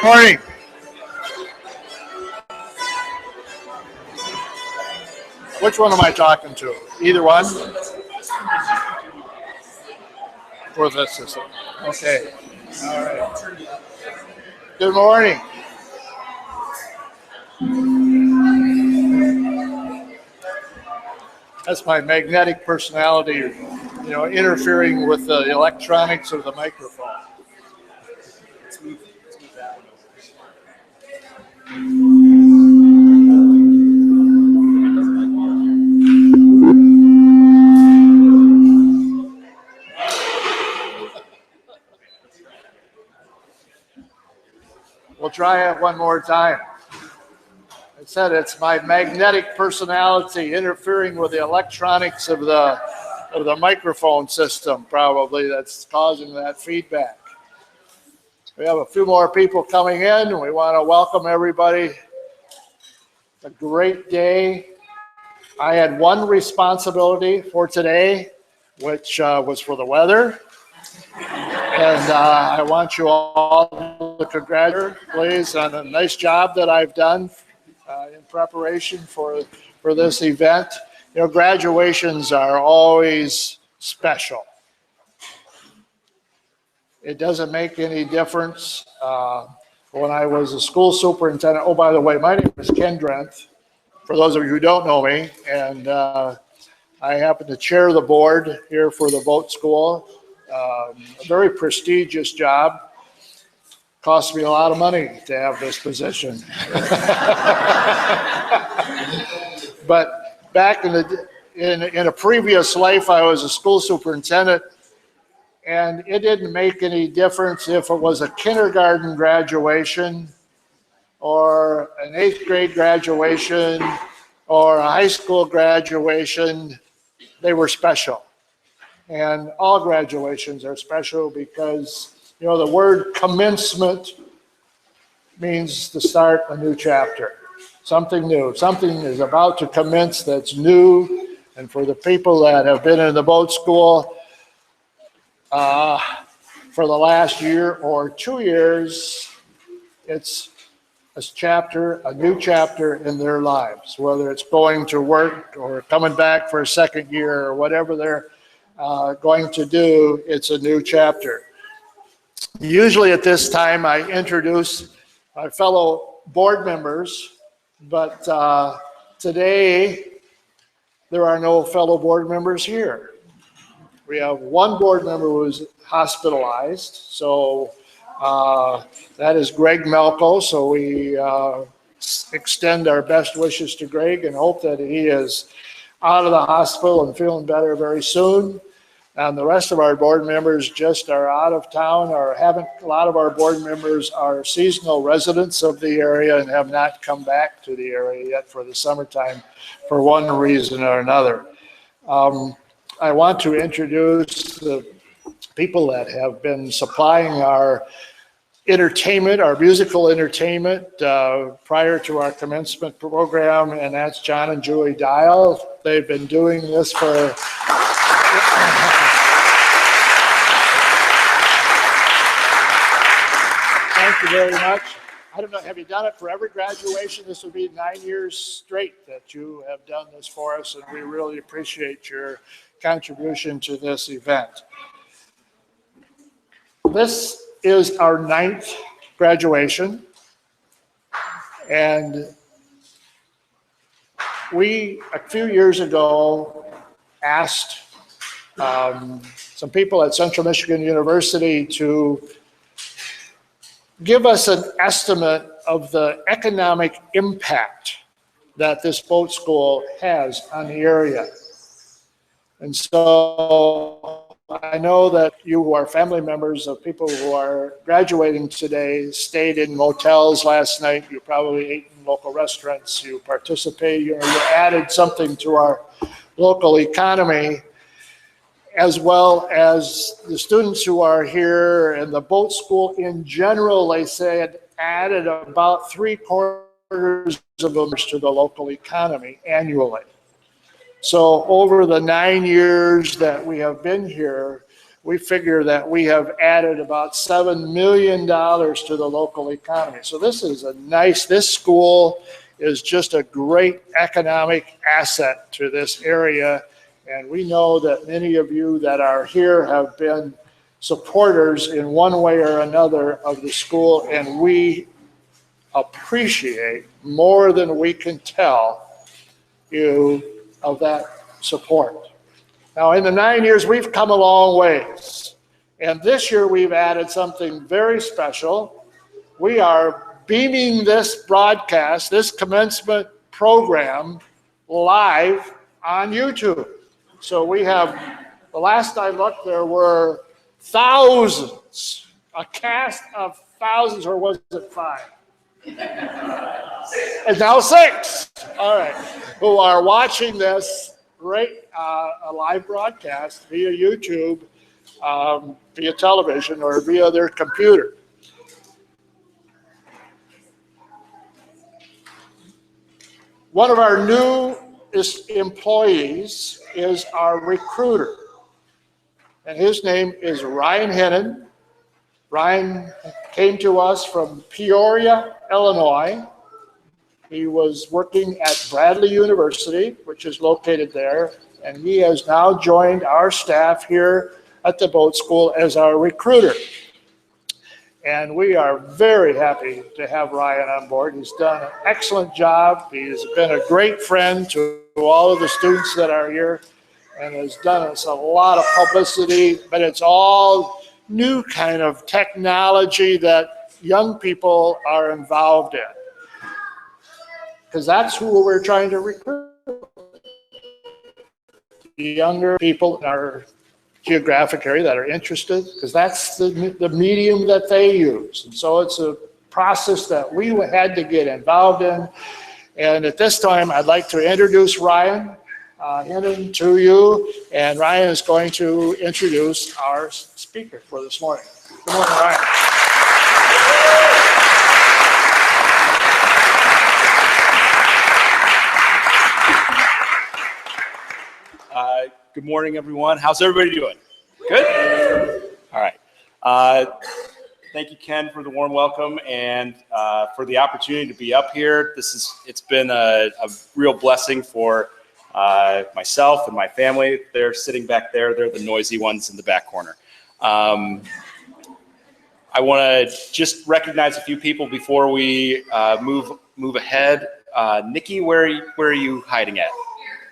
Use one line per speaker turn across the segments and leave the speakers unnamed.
Morning. Which one am I talking to? Either one? For this system. Okay. All right. Good morning. That's my magnetic personality, interfering with the electronics of the microphone. We'll try it one more time. I said it's my magnetic personality interfering with the electronics of the microphone system, probably, that's causing that feedback. We have a few more people coming in. We want to welcome everybody. It's a great day. I had one responsibility for today, which was for the weather. And I want you all to congratulate, please, on a nice job that I've done in preparation for this event. Graduations are always special. It doesn't make any difference. When I was a school superintendent, oh, by the way, my name is Ken Drenth, for those of you who don't know me, and I happen to chair the board here for the boat school. A very prestigious job. Cost me a lot of money to have this position. But back in a previous life, I was a school superintendent, and it didn't make any difference if it was a kindergarten graduation or an 8th grade graduation or a high school graduation. They were special. And all graduations are special because, the word commencement means to start a new chapter, something new. Something is about to commence that's new. And for the people that have been in the boat school for the last year or 2 years, it's a new chapter in their lives, whether it's going to work or coming back for a second year or whatever they're going to do. It's a new chapter. Usually at this time, I introduce my fellow board members, but today there are no fellow board members here. We have one board member who's hospitalized, so that is Greg Melko. So we extend our best wishes to Greg and hope that he is out of the hospital and feeling better very soon. And the rest of our board members just are out of town or haven't. A lot of our board members are seasonal residents of the area and have not come back to the area yet for the summertime for one reason or another. I want to introduce the people that have been supplying our entertainment, our musical entertainment, prior to our commencement program, and that's John and Julie Dial. They've been doing this for thank you very much. I don't know, have you done it for every graduation? This would be 9 years straight that you have done this for us, and we really appreciate your contribution to this event. This is our 9th graduation, and we, a few years ago, asked some people at Central Michigan University to give us an estimate of the economic impact that this boat school has on the area. And so I know that you who are family members of people who are graduating today stayed in motels last night. You probably ate in local restaurants. You participated, you added something to our local economy, as well as the students who are here and the boat school in general. They said added about 3/4 of them to the local economy annually. So over the 9 years that we have been here, we figure that we have added about $7 million to the local economy. So this is this school is just a great economic asset to this area. And we know that many of you that are here have been supporters in one way or another of the school, and we appreciate more than we can tell you of that support. Now, in the 9 years, we've come a long ways. And this year, we've added something very special. We are beaming this broadcast, this commencement program, live on YouTube. So we have, the last I looked, there were thousands, a cast of thousands, or was it 5? It's now 6, all right, who are watching this great live broadcast via YouTube, via television, or via their computer. One of our newest employees is our recruiter, and his name is Ryan Hennon. Ryan came to us from Peoria, Illinois. He was working at Bradley University, which is located there, and he has now joined our staff here at the boat school as our recruiter. And we are very happy to have Ryan on board. He's done an excellent job. He's been a great friend to all of the students that are here and has done us a lot of publicity, but it's all new kind of technology that young people are involved in. Because that's who we're trying to recruit. The younger people in our geographic area that are interested, because that's the medium that they use. And so it's a process that we had to get involved in. And at this time, I'd like to introduce Ryan Hennon to you. And Ryan is going to introduce our speaker for this morning. Good morning, Ryan.
Good morning, everyone. How's everybody doing? Good? All right. Thank you, Ken, for the warm welcome and for the opportunity to be up here. It's been a real blessing for myself and my family. They're sitting back there. They're the noisy ones in the back corner. I want to just recognize a few people before we move ahead. Nikki, where are you hiding at?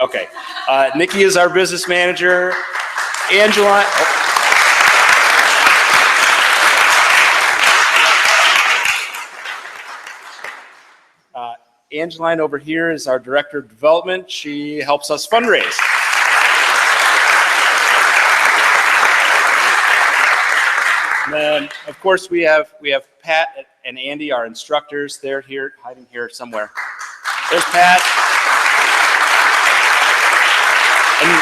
Okay. Nikki is our business manager. Angeline over here is our director of development. She helps us fundraise. And then, of course, we have Pat and Andy, our instructors. They're here, hiding here somewhere. There's Pat. And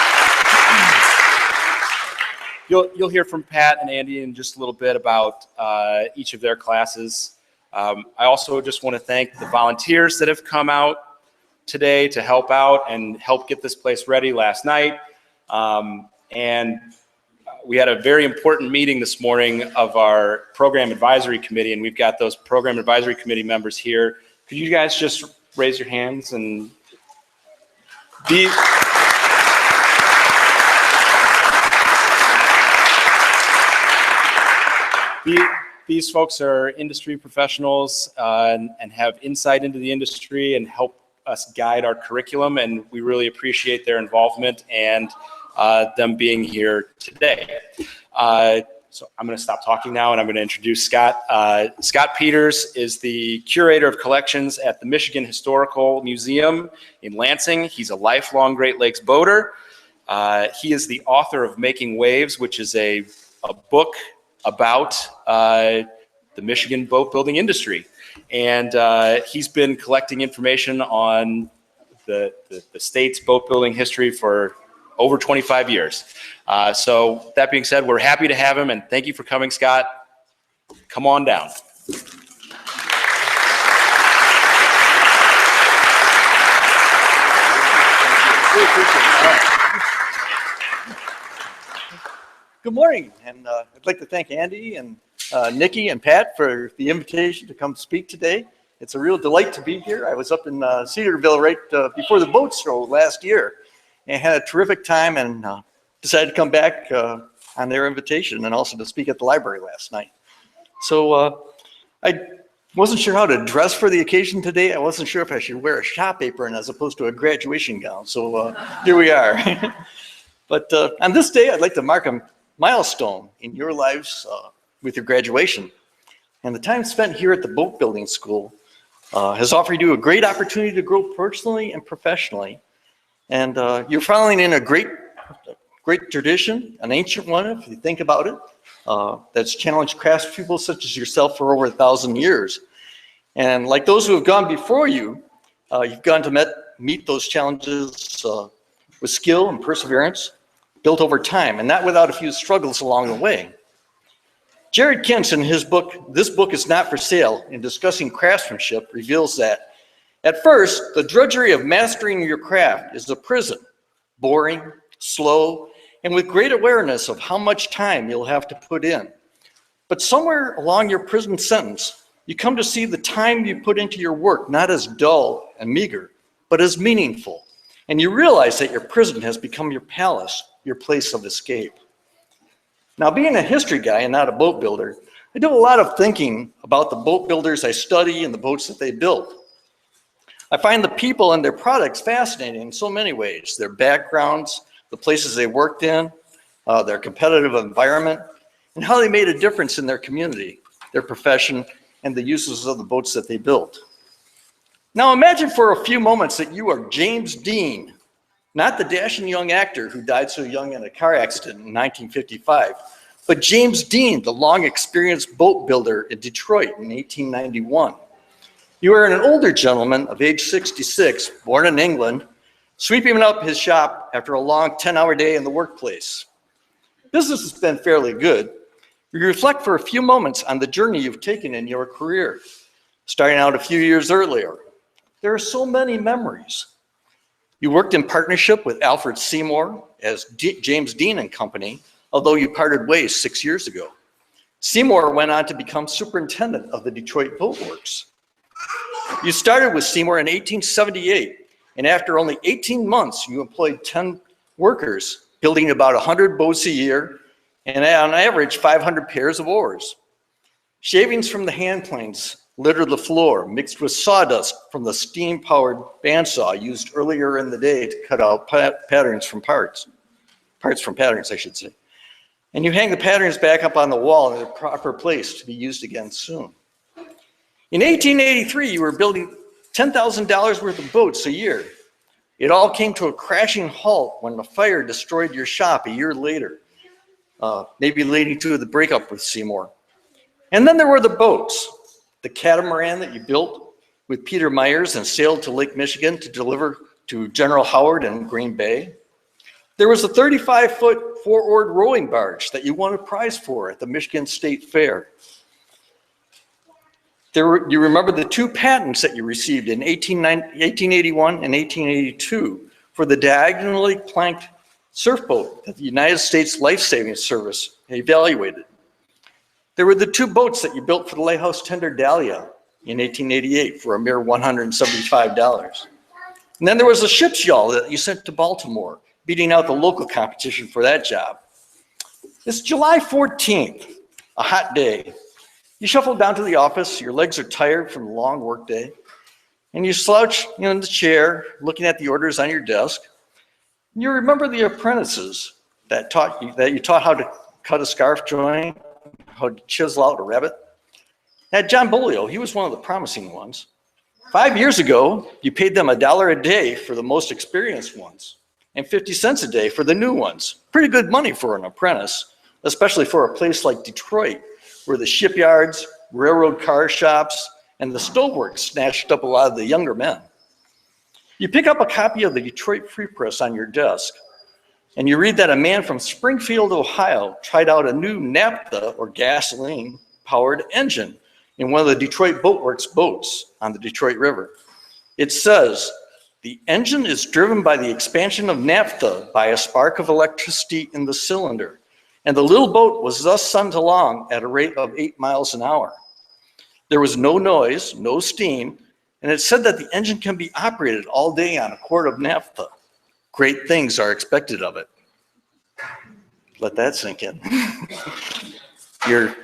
you'll hear from Pat and Andy in just a little bit about each of their classes. I also just want to thank the volunteers that have come out today to help out and help get this place ready last night. And we had a very important meeting this morning of our program advisory committee, and we've got those program advisory committee members here. Could you guys just raise your hands and be... These folks are industry professionals and have insight into the industry and help us guide our curriculum, and we really appreciate their involvement and them being here today. So I'm going to stop talking now, and I'm going to introduce Scott. Scott Peters is the curator of collections at the Michigan Historical Museum in Lansing. He's a lifelong Great Lakes boater. He is the author of Making Waves, which is a book about the Michigan boat building industry. And he's been collecting information on the state's boat building history for over 25 years. So that being said, we're happy to have him, and thank you for coming, Scott. Come on down.
Good morning, and I'd like to thank Andy and Nikki and Pat for the invitation to come speak today. It's a real delight to be here. I was up in Cedarville right before the boat show last year and had a terrific time and decided to come back on their invitation and also to speak at the library last night. So I wasn't sure how to dress for the occasion today. I wasn't sure if I should wear a shop apron as opposed to a graduation gown. So here we are. But on this day, I'd like to mark a milestone in your lives with your graduation. And the time spent here at the Boat Building School has offered you a great opportunity to grow personally and professionally. And you're following in a great tradition, an ancient one, if you think about it, that's challenged craftspeople such as yourself for over 1,000 years. And like those who have gone before you, you've gone to meet those challenges with skill and perseverance, built over time, and not without a few struggles along the way. Jared Kentz, in his book, This Book Is Not for Sale, in discussing craftsmanship, reveals that at first, the drudgery of mastering your craft is a prison, boring, slow, and with great awareness of how much time you'll have to put in. But somewhere along your prison sentence, you come to see the time you put into your work not as dull and meager, but as meaningful. And you realize that your prison has become your palace, your place of escape. Now, being a history guy and not a boat builder, I do a lot of thinking about the boat builders I study and the boats that they build. I find the people and their products fascinating in so many ways. Their backgrounds, the places they worked in, their competitive environment, and how they made a difference in their community, their profession, and the uses of the boats that they built. Now imagine for a few moments that you are James Dean, not the dashing young actor who died so young in a car accident in 1955, but James Dean, the long-experienced boat builder in Detroit in 1891. You are an older gentleman of age 66, born in England, sweeping up his shop after a long 10-hour day in the workplace. Business has been fairly good. You reflect for a few moments on the journey you've taken in your career, starting out a few years earlier. There are so many memories. You worked in partnership with Alfred Seymour as James Dean and Company, although you parted ways 6 years ago. Seymour went on to become superintendent of the Detroit Boat Works. You started with Seymour in 1878, and after only 18 months, you employed 10 workers, building about 100 boats a year, and on average, 500 pairs of oars. Shavings from the hand planes littered the floor, mixed with sawdust from the steam-powered bandsaw used earlier in the day to cut out patterns from parts from patterns, I should say. And you hang the patterns back up on the wall in their proper place to be used again soon. In 1883, you were building $10,000 worth of boats a year. It all came to a crashing halt when a fire destroyed your shop a year later, maybe leading to the breakup with Seymour. And then there were the boats. The catamaran that you built with Peter Myers and sailed to Lake Michigan to deliver to General Howard in Green Bay. There was a 35-foot four-oared rowing barge that you won a prize for at the Michigan State Fair. You remember the 2 patents that you received in 1881 and 1882 for the diagonally planked surfboat that the United States Life Saving Service evaluated. There were the 2 boats that you built for the lighthouse tender Dahlia in 1888 for a mere $175. And then there was a ship's yawl that you sent to Baltimore, beating out the local competition for that job. It's July 14th, a hot day. You shuffle down to the office, your legs are tired from the long workday, and you slouch in the chair, looking at the orders on your desk. And you remember the apprentices that you taught how to cut a scarf joint, how to chisel out a rabbit. At John Bolio, he was one of the promising ones. 5 years ago, you paid them $1 a day for the most experienced ones, and 50 cents a day for the new ones. Pretty good money for an apprentice, especially for a place like Detroit, where the shipyards, railroad car shops, and the stoveworks snatched up a lot of the younger men. You pick up a copy of the Detroit Free Press on your desk, and you read that a man from Springfield, Ohio, tried out a new naphtha or gasoline-powered engine in one of the Detroit Boat Works boats on the Detroit River. It says, the engine is driven by the expansion of naphtha by a spark of electricity in the cylinder, and the little boat was thus sent along at a rate of 8 miles an hour. There was no noise, no steam, and it said that the engine can be operated all day on a quart of naphtha. Great things are expected of it. Let that sink in. You're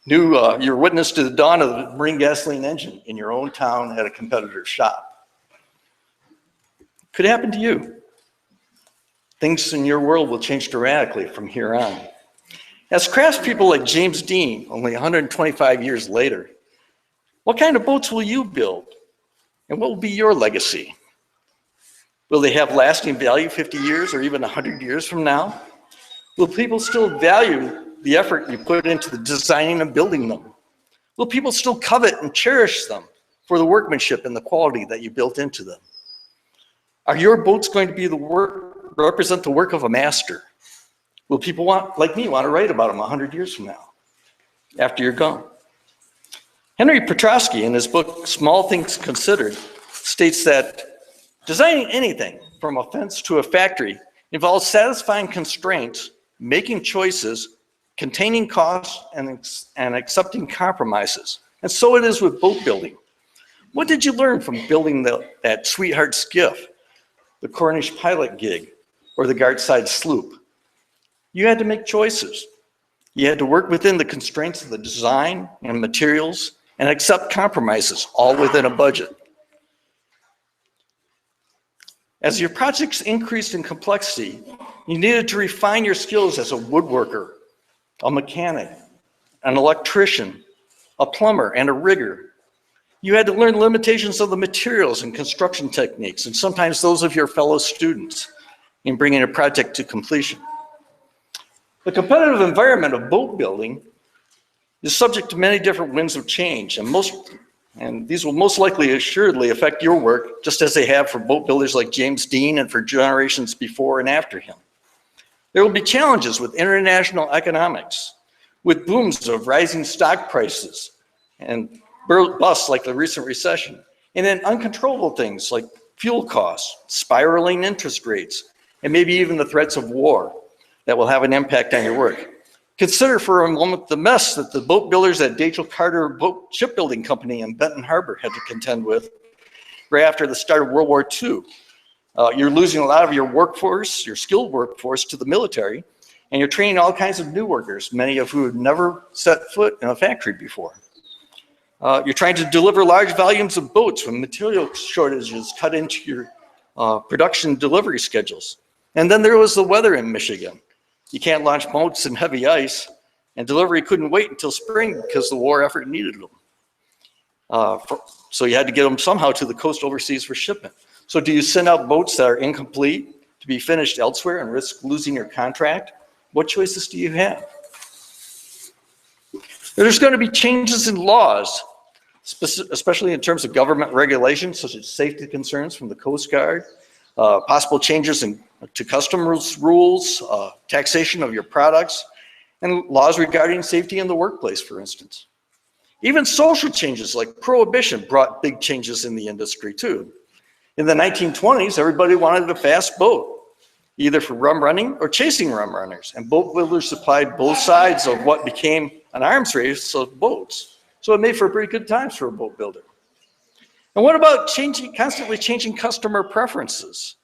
witness to the dawn of the marine gasoline engine in your own town at a competitor's shop. Could happen to you. Things in your world will change dramatically from here on. As craftspeople like James Dean, only 125 years later, what kind of boats will you build? And what will be your legacy? Will they have lasting value 50 years or even 100 years from now? Will people still value the effort you put into the designing and building them? Will people still covet and cherish them for the workmanship and the quality that you built into them? Are your boats going to be represent the work of a master? Will people like me want to write about them 100 years from now, after you're gone? Henry Petrosky, in his book, Small Things Considered, states that designing anything from a fence to a factory involves satisfying constraints, making choices, containing costs, and accepting compromises. And so it is with boat building. What did you learn from building that sweetheart skiff, the Cornish pilot gig, or the Gartside sloop? You had to make choices. You had to work within the constraints of the design and materials and accept compromises, all within a budget. As your projects increased in complexity, you needed to refine your skills as a woodworker, a mechanic, an electrician, a plumber, and a rigger. You had to learn limitations of the materials and construction techniques, and sometimes those of your fellow students, in bringing a project to completion. The competitive environment of boat building is subject to many different winds of change, and these will most likely assuredly affect your work, just as they have for boat builders like James Dean and for generations before and after him. There will be challenges with international economics, with booms of rising stock prices and busts like the recent recession, and then uncontrollable things like fuel costs, spiraling interest rates, and maybe even the threats of war that will have an impact on your work. Consider for a moment the mess that the boat builders at Dachel Carter Boat Shipbuilding Company in Benton Harbor had to contend with right after the start of World War II. You're losing a lot of your workforce, your skilled workforce, to the military, and you're training all kinds of new workers, many of who had never set foot in a factory before. You're trying to deliver large volumes of boats when material shortages cut into your production delivery schedules. And then there was the weather in Michigan. You can't launch boats in heavy ice, and delivery couldn't wait until spring because the war effort needed them. So you had to get them somehow to the coast overseas for shipment. So do you send out boats that are incomplete to be finished elsewhere and risk losing your contract? What choices do you have? There's going to be changes in laws, especially in terms of government regulations, such as safety concerns from the Coast Guard, possible changes to customs rules, taxation of your products, and laws regarding safety in the workplace, for instance. Even social changes like prohibition brought big changes in the industry too. In the 1920s, everybody wanted a fast boat, either for rum running or chasing rum runners, and boat builders supplied both sides of what became an arms race of boats. So it made for pretty good times for a boat builder. And what about constantly changing customer preferences?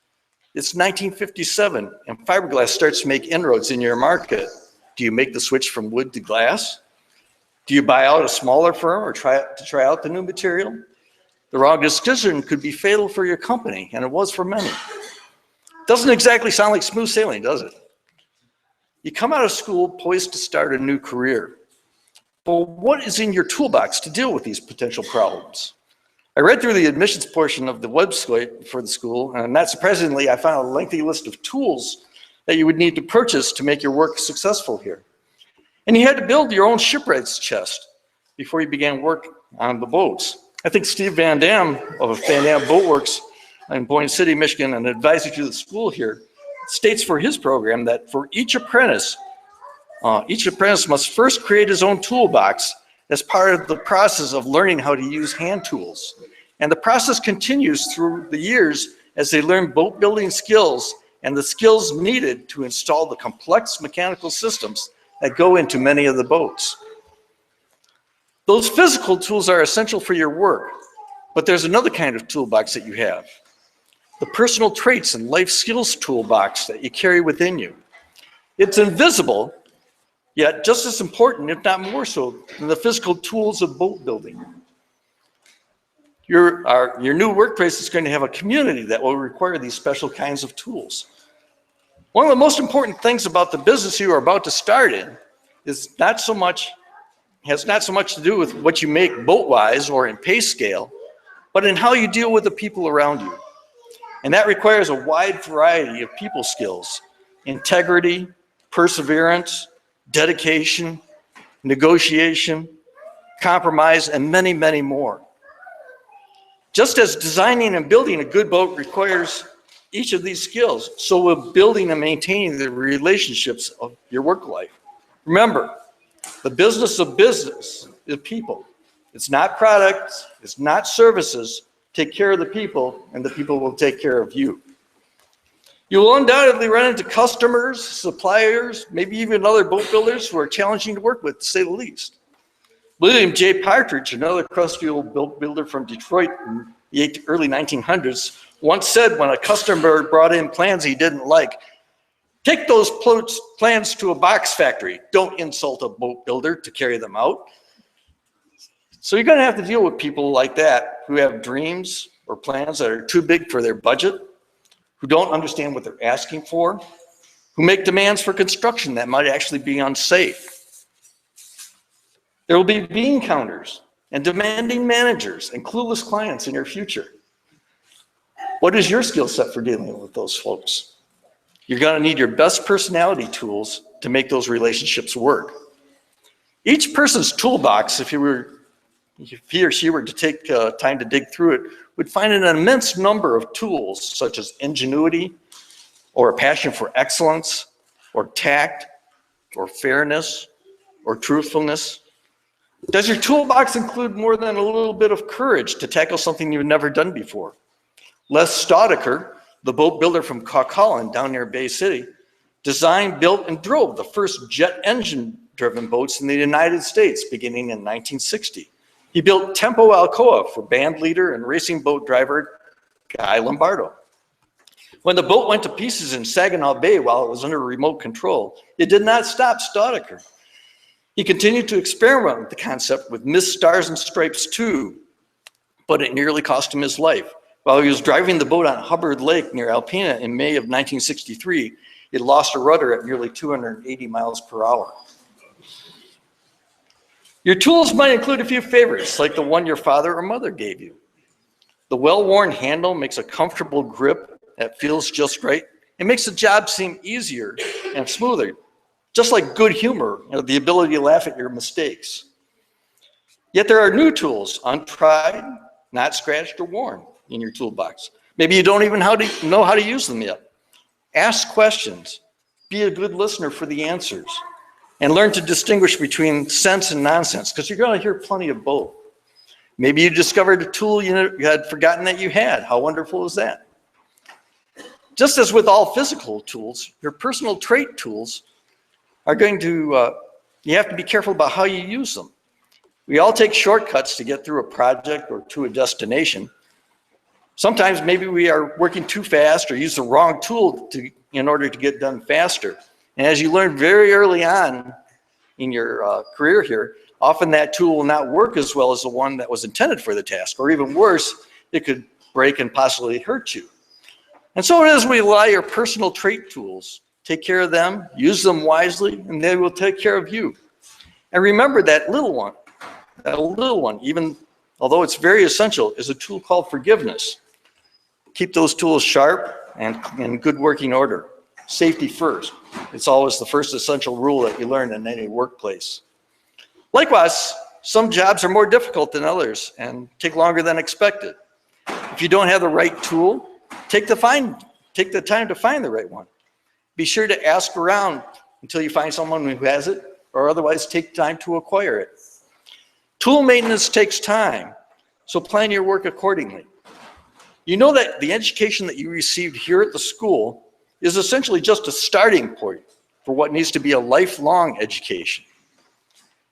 It's 1957 and fiberglass starts to make inroads in your market. Do you make the switch from wood to glass? Do you buy out a smaller firm or try out the new material? The wrong decision could be fatal for your company, and it was for many. Doesn't exactly sound like smooth sailing, does it? You come out of school poised to start a new career. But what is in your toolbox to deal with these potential problems? I read through the admissions portion of the website for the school, and not surprisingly, I found a lengthy list of tools that you would need to purchase to make your work successful here. And you had to build your own shipwright's chest before you began work on the boats. I think Steve Van Dam of Van Dam Boat Works in Boyne City, Michigan, an advisor to the school here, states for his program that for each apprentice must first create his own toolbox as part of the process of learning how to use hand tools. And the process continues through the years as they learn boat building skills and the skills needed to install the complex mechanical systems that go into many of the boats. Those physical tools are essential for your work, but there's another kind of toolbox that you have. The personal traits and life skills toolbox that you carry within you. It's invisible, yet just as important, if not more so, than the physical tools of boat building. Your new workplace is going to have a community that will require these special kinds of tools. One of the most important things about the business you are about to start in has not so much to do with what you make boat-wise or in pay scale, but in how you deal with the people around you. And that requires a wide variety of people skills: integrity, perseverance, dedication, negotiation, compromise, and many, many more. Just as designing and building a good boat requires each of these skills, so will building and maintaining the relationships of your work life. Remember, the business of business is people. It's not products, it's not services. Take care of the people, and the people will take care of you. You will undoubtedly run into customers, suppliers, maybe even other boat builders who are challenging to work with, to say the least. William J. Partridge, another crusty old boat builder from Detroit in the early 1900s, once said when a customer brought in plans he didn't like, "Take those plans to a box factory. Don't insult a boat builder to carry them out." So you're going to have to deal with people like that who have dreams or plans that are too big for their budget, who don't understand what they're asking for, who make demands for construction that might actually be unsafe. There will be bean counters and demanding managers and clueless clients in your future. What is your skill set for dealing with those folks? You're going to need your best personality tools to make those relationships work. Each person's toolbox, if he or she were to take time to dig through it, would find an immense number of tools such as ingenuity, or a passion for excellence, or tact, or fairness, or truthfulness. Does your toolbox include more than a little bit of courage to tackle something you've never done before? Les Staudacher, the boat builder from Coquitlam down near Bay City, designed, built, and drove the first jet engine-driven boats in the United States beginning in 1960. He built Tempo Alcoa for band leader and racing boat driver Guy Lombardo. When the boat went to pieces in Saginaw Bay while it was under remote control, it did not stop Staudacher. He continued to experiment with the concept with Miss Stars and Stripes 2, but it nearly cost him his life. While he was driving the boat on Hubbard Lake near Alpena in May of 1963, it lost a rudder at nearly 280 miles per hour. Your tools might include a few favorites, like the one your father or mother gave you. The well-worn handle makes a comfortable grip that feels just right. It makes the job seem easier and smoother, just like good humor, the ability to laugh at your mistakes. Yet there are new tools, untried, not scratched or worn, in your toolbox. Maybe you don't even know how to use them yet. Ask questions. Be a good listener for the answers. And learn to distinguish between sense and nonsense, because you're going to hear plenty of both. Maybe you discovered a tool you had forgotten that you had. How wonderful is that? Just as with all physical tools, your personal trait tools are going to, you have to be careful about how you use them. We all take shortcuts to get through a project or to a destination. Sometimes maybe we are working too fast or use the wrong tool in order to get done faster. And as you learn very early on in your career here, often that tool will not work as well as the one that was intended for the task, or even worse, it could break and possibly hurt you. And so it is we allow your personal trait tools. Take care of them, use them wisely, and they will take care of you. And remember that little one, even although it's very essential, is a tool called forgiveness. Keep those tools sharp and in good working order. Safety first. It's always the first essential rule that you learn in any workplace. Likewise, some jobs are more difficult than others and take longer than expected. If you don't have the right tool, take the time to find the right one. Be sure to ask around until you find someone who has it, or otherwise take time to acquire it. Tool maintenance takes time, so plan your work accordingly. You know that the education that you received here at the school is essentially just a starting point for what needs to be a lifelong education.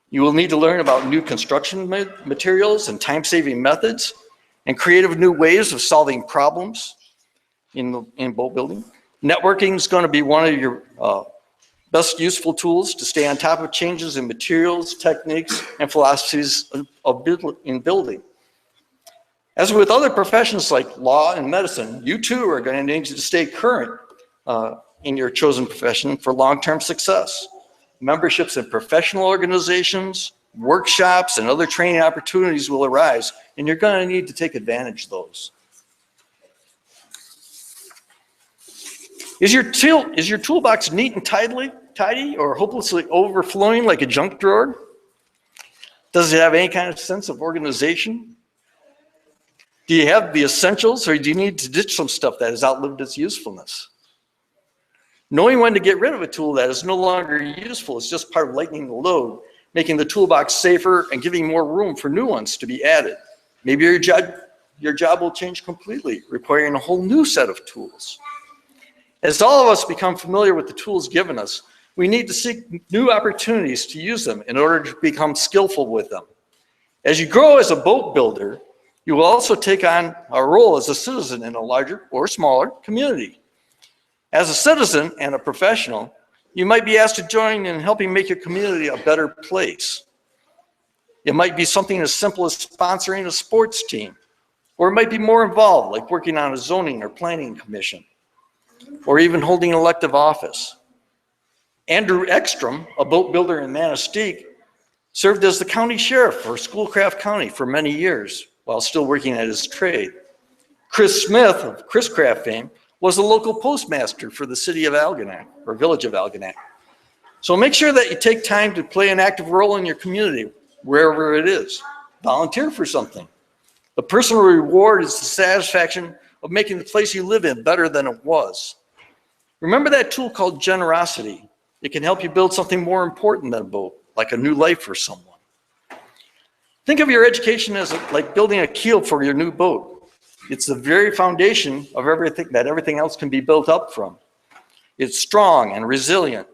You will need to learn about new construction materials and time-saving methods and creative new ways of solving problems in boat building. Networking is going to be one of your best useful tools to stay on top of changes in materials, techniques, and philosophies in building. As with other professions like law and medicine, you too are going to need to stay current in your chosen profession for long-term success. Memberships in professional organizations, workshops, and other training opportunities will arise, and you're going to need to take advantage of those. Is your toolbox neat and tidy, or hopelessly overflowing like a junk drawer? Does it have any kind of sense of organization? Do you have the essentials, or do you need to ditch some stuff that has outlived its usefulness? Knowing when to get rid of a tool that is no longer useful is just part of lightening the load, making the toolbox safer and giving more room for new ones to be added. Maybe your job will change completely, requiring a whole new set of tools. As all of us become familiar with the tools given us, we need to seek new opportunities to use them in order to become skillful with them. As you grow as a boat builder, you will also take on a role as a citizen in a larger or smaller community. As a citizen and a professional, you might be asked to join in helping make your community a better place. It might be something as simple as sponsoring a sports team, or it might be more involved, like working on a zoning or planning commission, or even holding elective office. Andrew Ekstrom, a boat builder in Manistee, served as the county sheriff for Schoolcraft County for many years while still working at his trade. Chris Smith of Chris Craft fame was the local postmaster for the city of Algonac, or village of Algonac. So make sure that you take time to play an active role in your community, wherever it is. Volunteer for something. The personal reward is the satisfaction of making the place you live in better than it was. Remember that tool called generosity. It can help you build something more important than a boat, like a new life for someone. Think of your education as like building a keel for your new boat. It's the very foundation of everything that everything else can be built up from. It's strong and resilient.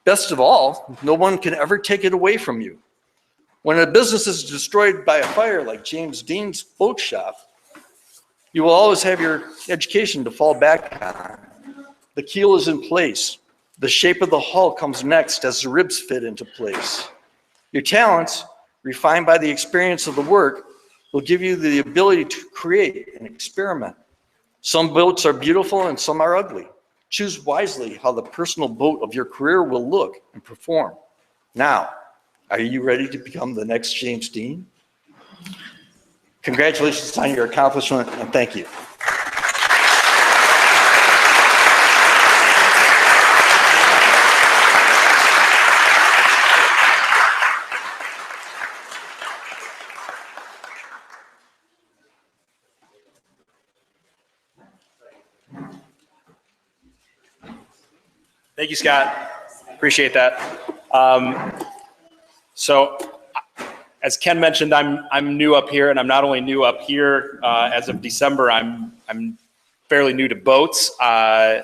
Best of all, no one can ever take it away from you. When a business is destroyed by a fire like James Dean's boat shop, you will always have your education to fall back on. The keel is in place. The shape of the hull comes next as the ribs fit into place. Your talents, refined by the experience of the work, will give you the ability to create and experiment. Some boats are beautiful and some are ugly. Choose wisely how the personal boat of your career will look and perform. Now, are you ready to become the next James Dean? Congratulations on your accomplishment, and thank you.
Thank you, Scott. Appreciate that. So, as Ken mentioned, I'm new up here, and I'm not only new up here. As of December, I'm fairly new to boats. I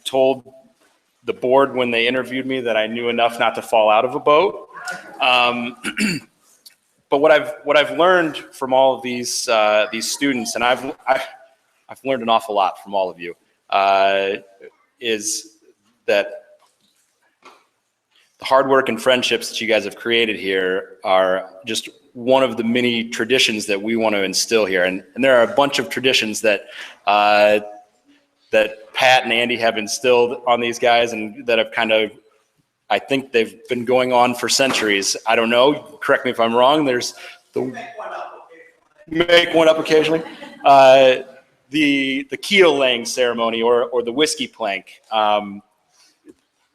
told the board when they interviewed me that I knew enough not to fall out of a boat. But what I've learned from all of these students, and I've learned an awful lot from all of you, is that the hard work and friendships that you guys have created here are just one of the many traditions that we want to instill here. And there are a bunch of traditions that that Pat and Andy have instilled on these guys, and that have kind of, I think they've been going on for centuries. I don't know, correct me if I'm wrong. There's the make one up occasionally. The keel laying ceremony or the whiskey plank.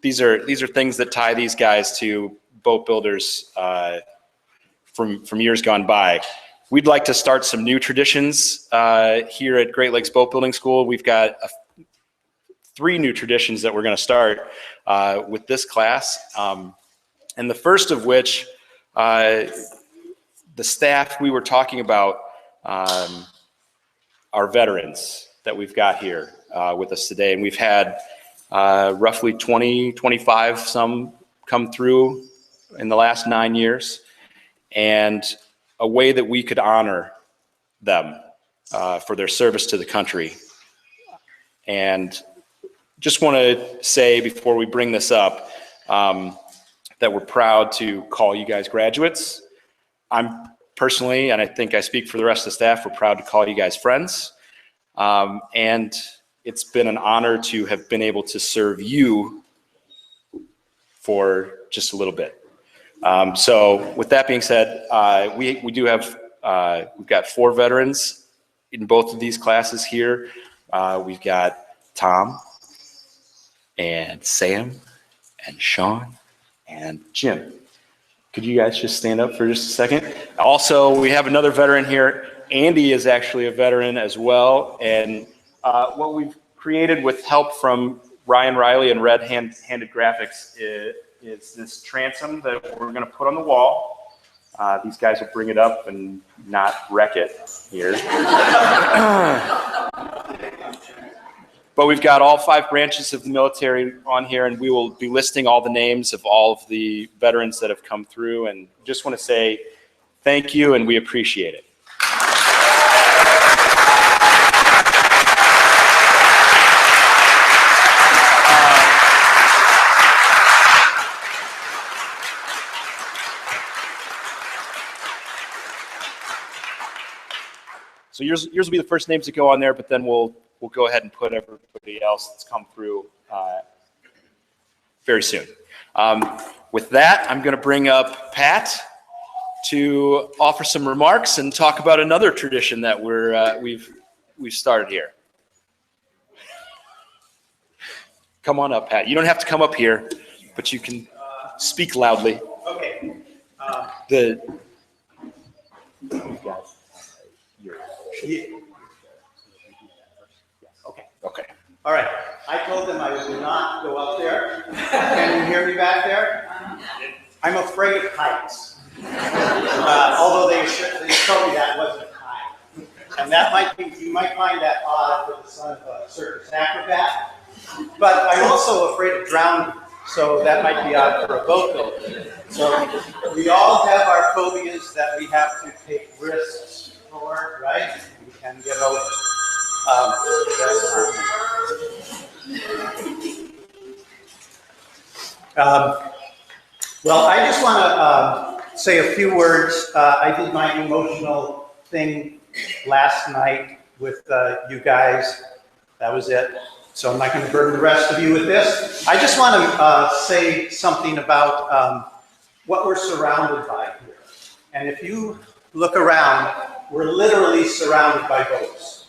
These are things that tie these guys to boat builders from years gone by. We'd like to start some new traditions here at Great Lakes Boat Building School. We've got 3 new traditions that we're going to start with this class. And the first of which, the staff we were talking about, our veterans that we've got here with us today. And we've had roughly 20, 25 some come through in the last 9 years, and a way that we could honor them for their service to the country. And just want to say before we bring this up that we're proud to call you guys graduates. I'm personally, and I think I speak for the rest of the staff, we're proud to call you guys friends. And it's been an honor to have been able to serve you for just a little bit. So with that being said, we do have, we've got 4 veterans in both of these classes here. We've got Tom and Sam and Sean and Jim. Could you guys just stand up for just a second? Also, we have another veteran here. Andy is actually a veteran as well. And what we've created with help from Ryan Riley and Red Handed Graphics is this transom that we're going to put on the wall. These guys will bring it up and not wreck it here. But we've got all 5 branches of the military on here, and we will be listing all the names of all of the veterans that have come through. And just want to say thank you, and we appreciate it. So yours will be the first names that go on there, but then we'll go ahead and put everybody else that's come through very soon. With that, I'm going to bring up Pat to offer some remarks and talk about another tradition that we've started here. Come on up, Pat. You don't have to come up here, but you can speak loudly.
Okay.
Okay.
All right. I told them I would not go up there. Can you hear me back there? I'm afraid of heights. Although they told me that wasn't high. And that might be, you might find that odd for the son of a circus acrobat. But I'm also afraid of drowning. So that might be odd for a boat builder. So we all have our phobias that we have to take risks for, right? We can get over. Well, I just want to say a few words. I did my emotional thing last night with you guys. That was it. So I'm not going to burden the rest of you with this. I just want to say something about what we're surrounded by here. And if you look around, we're literally surrounded by boats.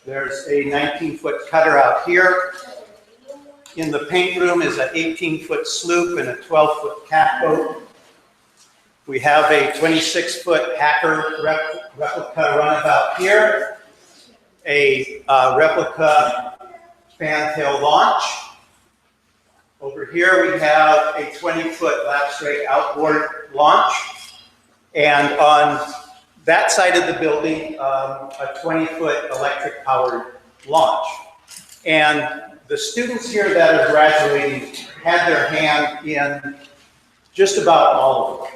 There's a 19-foot cutter out here. In the paint room is an 18-foot sloop and a 12-foot catboat. We have a 26-foot Hacker replica runabout here, a replica fantail launch. Over here we have a 20-foot lap straight outboard launch. And on that side of the building, a 20-foot electric-powered launch. And the students here that are graduating had their hand in just about all of them.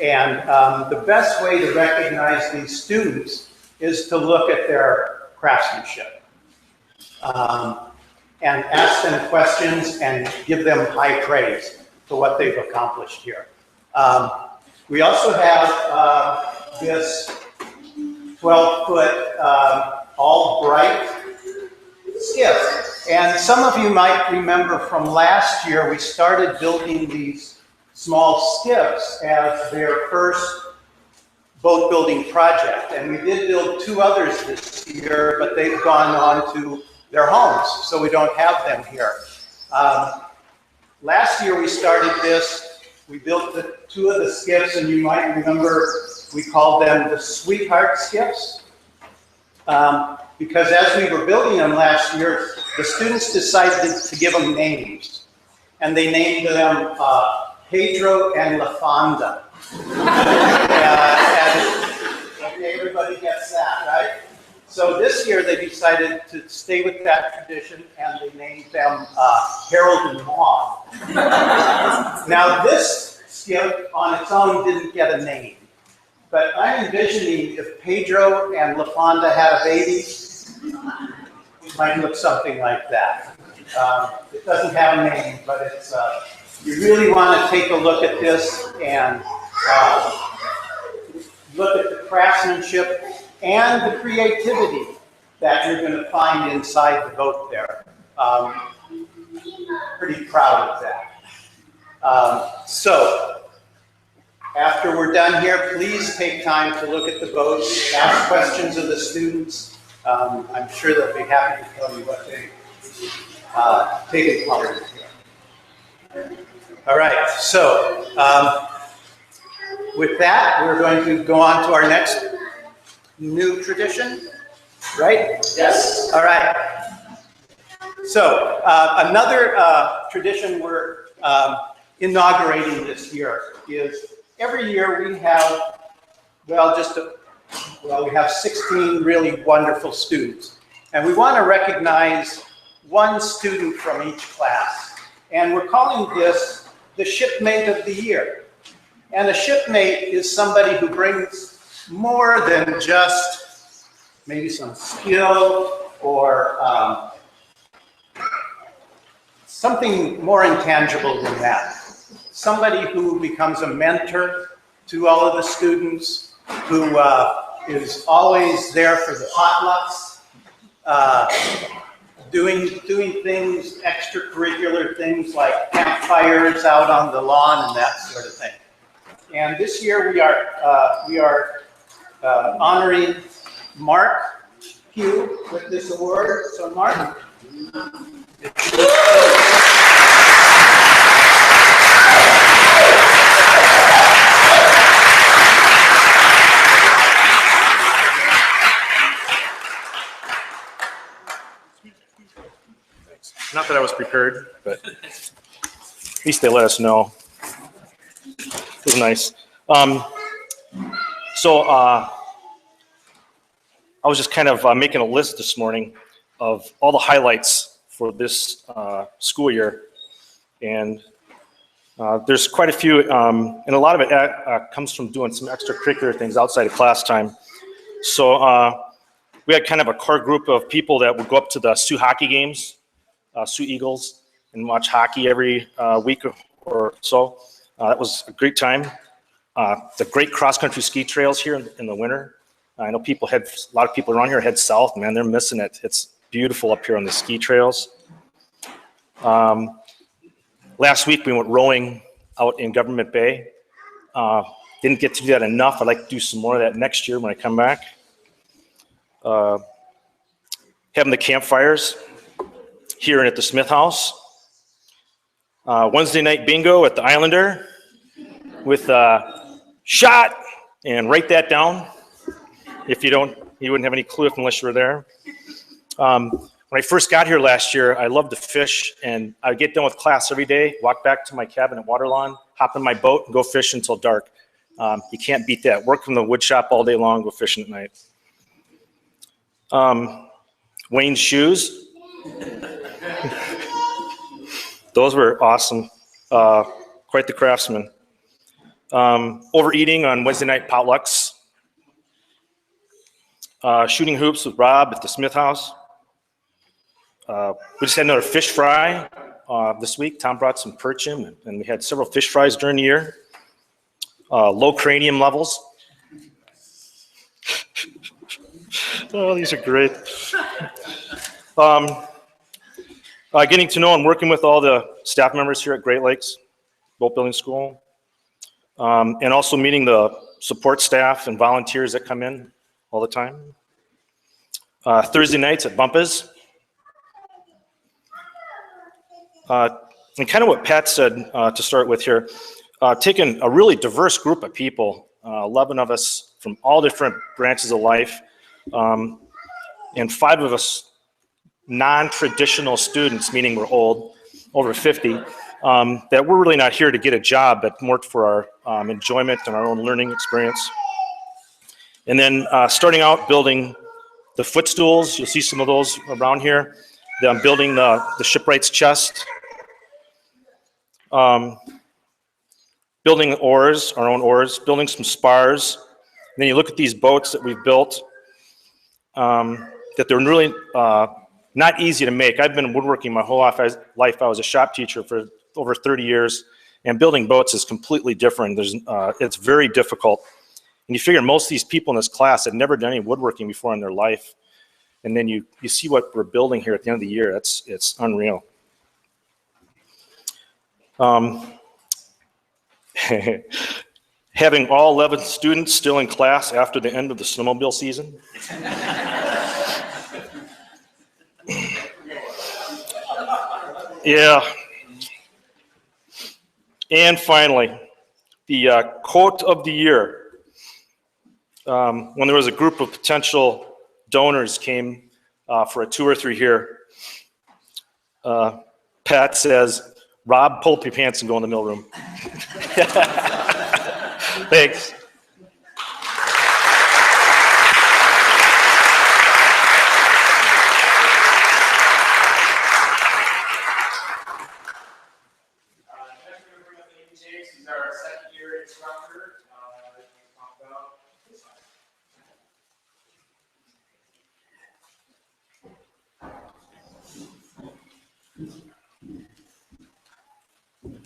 And the best way to recognize these students is to look at their craftsmanship and ask them questions and give them high praise for what they've accomplished here. We also have this 12-foot all bright skiff. And some of you might remember from last year, we started building these small skiffs as their first boat building project. And we did build 2 others this year, but they've gone on to their homes, so we don't have them here. Last year we started this, we built 2 of the skiffs, and you might remember we called them the Sweetheart Skiffs. Because as we were building them last year, the students decided to give them names. And they named them Pedro and La Fonda. And everybody gets that, right? So this year they decided to stay with that tradition, and they named them Harold and Maude. Now this skip on its own didn't get a name. But I'm envisioning if Pedro and LaFonda had a baby, it might look something like that. It doesn't have a name, but it's, you really want to take a look at this and look at the craftsmanship and the creativity that you're going to find inside the boat there. Pretty proud of that. So, after we're done here, please take time to look at the boat, ask questions of the students. I'm sure they'll be happy to tell you what they taken part in. All right, so with that, we're going to go on to our next new tradition, right? Yes. All right. So another tradition we're inaugurating this year is every year we have, we have 16 really wonderful students. And we want to recognize one student from each class. And we're calling this the shipmate of the year. And a shipmate is somebody who brings more than just maybe some skill or something more intangible than that. Somebody who becomes a mentor to all of the students, who is always there for the potlucks, doing things, extracurricular things like campfires out on the lawn and that sort of thing. And this year we are honoring Mark Pugh with this award. So Mark.
Not that I was prepared, but at least they let us know. It was nice. I was just kind of making a list this morning of all the highlights for this school year. And there's quite a few, and a lot of it comes from doing some extracurricular things outside of class time. So we had kind of a core group of people that would go up to the Sioux hockey games, Sioux Eagles, and watch hockey every week or so. That was a great time. The great cross-country ski trails here in the winter. I know a lot of people around here head south. Man, they're missing it. It's beautiful up here on the ski trails. Last week we went rowing out in Government Bay. Didn't get to do that enough. I'd like to do some more of that next year when I come back. Having the campfires here and at the Smith House. Wednesday night bingo at the Islander with shot, and write that down. If you wouldn't have any clue unless you were there. When I first got here last year, I loved to fish, and I'd get done with class every day, walk back to my cabin at Waterlawn, hop in my boat, and go fish until dark. You can't beat that. Work in the wood shop all day long, go fishing at night. Wayne's shoes. Those were awesome. Quite the craftsman. Overeating on Wednesday night potlucks. Shooting hoops with Rob at the Smith House. We just had another fish fry this week. Tom brought some perch in, and we had several fish fries during the year. Low cranium levels. Oh, these are great. Getting to know and working with all the staff members here at Great Lakes Boat Building School. And also meeting the support staff and volunteers that come in all the time. Thursday nights at Bumpus. And kind of what Pat said to start with here, taking a really diverse group of people, 11 of us from all different branches of life, and 5 of us non-traditional students, meaning we're old, over 50, that we're really not here to get a job, but more for our enjoyment and our own learning experience. And then starting out building the footstools, you'll see some of those around here. I'm building the shipwright's chest. Building building oars, our own oars, building some spars. And then you look at these boats that we've built, that they're really not easy to make. I've been woodworking my whole life. I was a shop teacher for over 30 years, and building boats is completely different. It's very difficult. And you figure most of these people in this class had never done any woodworking before in their life. And then you see what we're building here at the end of the year. It's unreal. Having all 11 students still in class after the end of the snowmobile season. Yeah. And finally, the quote of the year. When there was a group of potential donors came for a tour through here, Pat says, "Rob, pull up your pants and go in the mailroom." Thanks.
He's our second-year instructor. Talk about this one.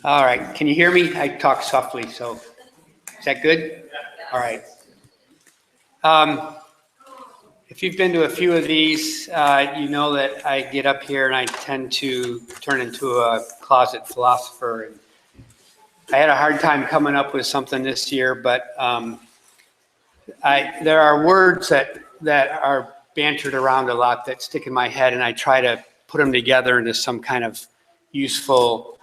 All right, can you hear me? I talk softly, so is that good? All right. If you've been to a few of these, you know that I get up here and I tend to turn into a closet philosopher. And I had a hard time coming up with something this year, but there are words that are bantered around a lot that stick in my head, and I try to put them together into some kind of useful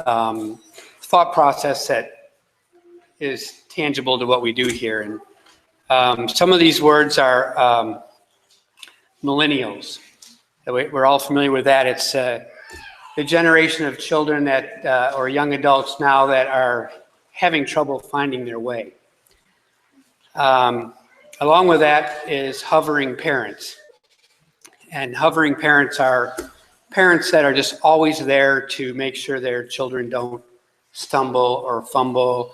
thought process that is tangible to what we do here. And some of these words are millennials. We're all familiar with that. It's the generation of children that, or young adults now that are having trouble finding their way. Along with that is hovering parents. And hovering parents are parents that are just always there to make sure their children don't stumble or fumble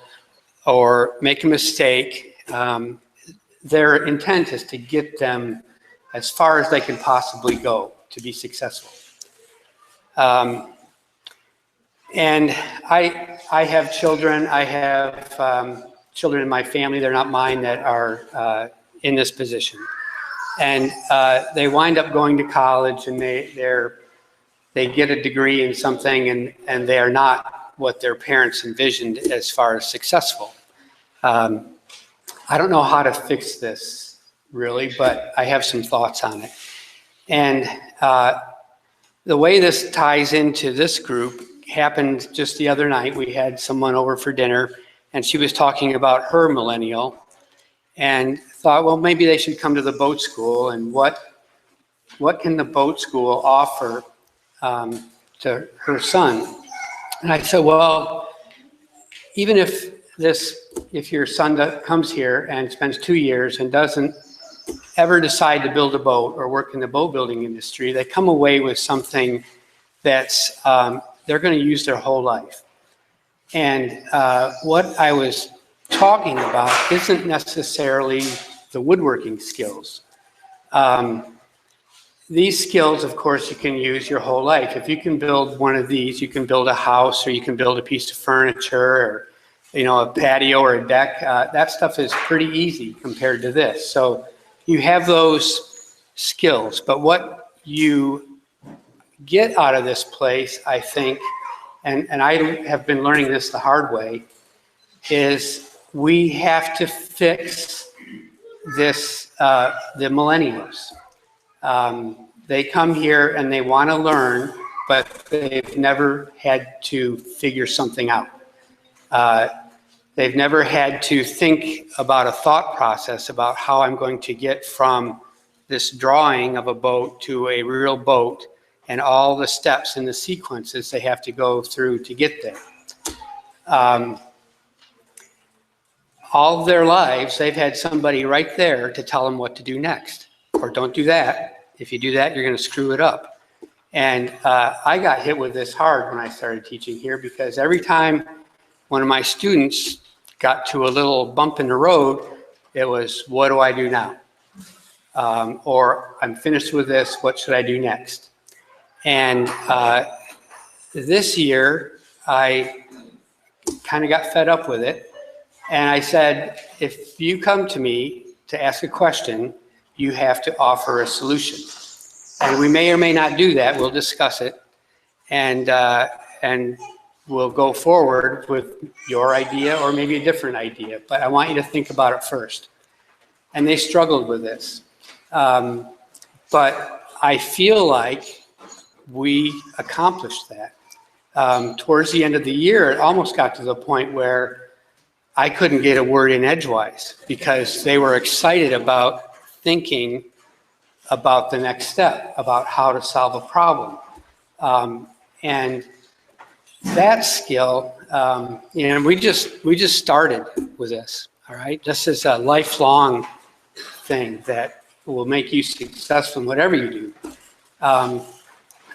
or make a mistake. Their intent is to get them as far as they can possibly go to be successful. And I have children. I have children in my family. They're not mine, that are in this position. And they wind up going to college, and they get a degree in something, and they are not what their parents envisioned as far as successful. I don't know how to fix this, really, but I have some thoughts on it. And the way this ties into this group happened just the other night. We had someone over for dinner, and she was talking about her millennial, and thought, well, maybe they should come to the boat school, and what can the boat school offer to her son? And I said, well, even if your son comes here and spends 2 years and doesn't ever decide to build a boat or work in the boat building industry, they come away with something that's they're going to use their whole life. And what I was talking about isn't necessarily the woodworking skills. These skills, of course, you can use your whole life. If you can build one of these, you can build a house, or you can build a piece of furniture, or a patio or a deck. That stuff is pretty easy compared to this. So you have those skills, but what you get out of this place, I think, and I have been learning this the hard way, is we have to fix this, the millennials. They come here and they want to learn, but they've never had to figure something out. They've never had to think about a thought process about how I'm going to get from this drawing of a boat to a real boat, and all the steps and the sequences they have to go through to get there. All of their lives, they've had somebody right there to tell them what to do next, or don't do that. If you do that, you're going to screw it up. And I got hit with this hard when I started teaching here, because every time one of my students got to a little bump in the road, it was, what do I do now? Or I'm finished with this, what should I do next? And this year, I kind of got fed up with it. And I said, if you come to me to ask a question, you have to offer a solution. And we may or may not do that. We'll discuss it. And we'll go forward with your idea or maybe a different idea. But I want you to think about it first. And they struggled with this. But I feel like we accomplished that. Towards the end of the year, it almost got to the point where I couldn't get a word in edgewise because they were excited about thinking about the next step, about how to solve a problem. And that skill, and we just started with this, all right? This is a lifelong thing that will make you successful in whatever you do.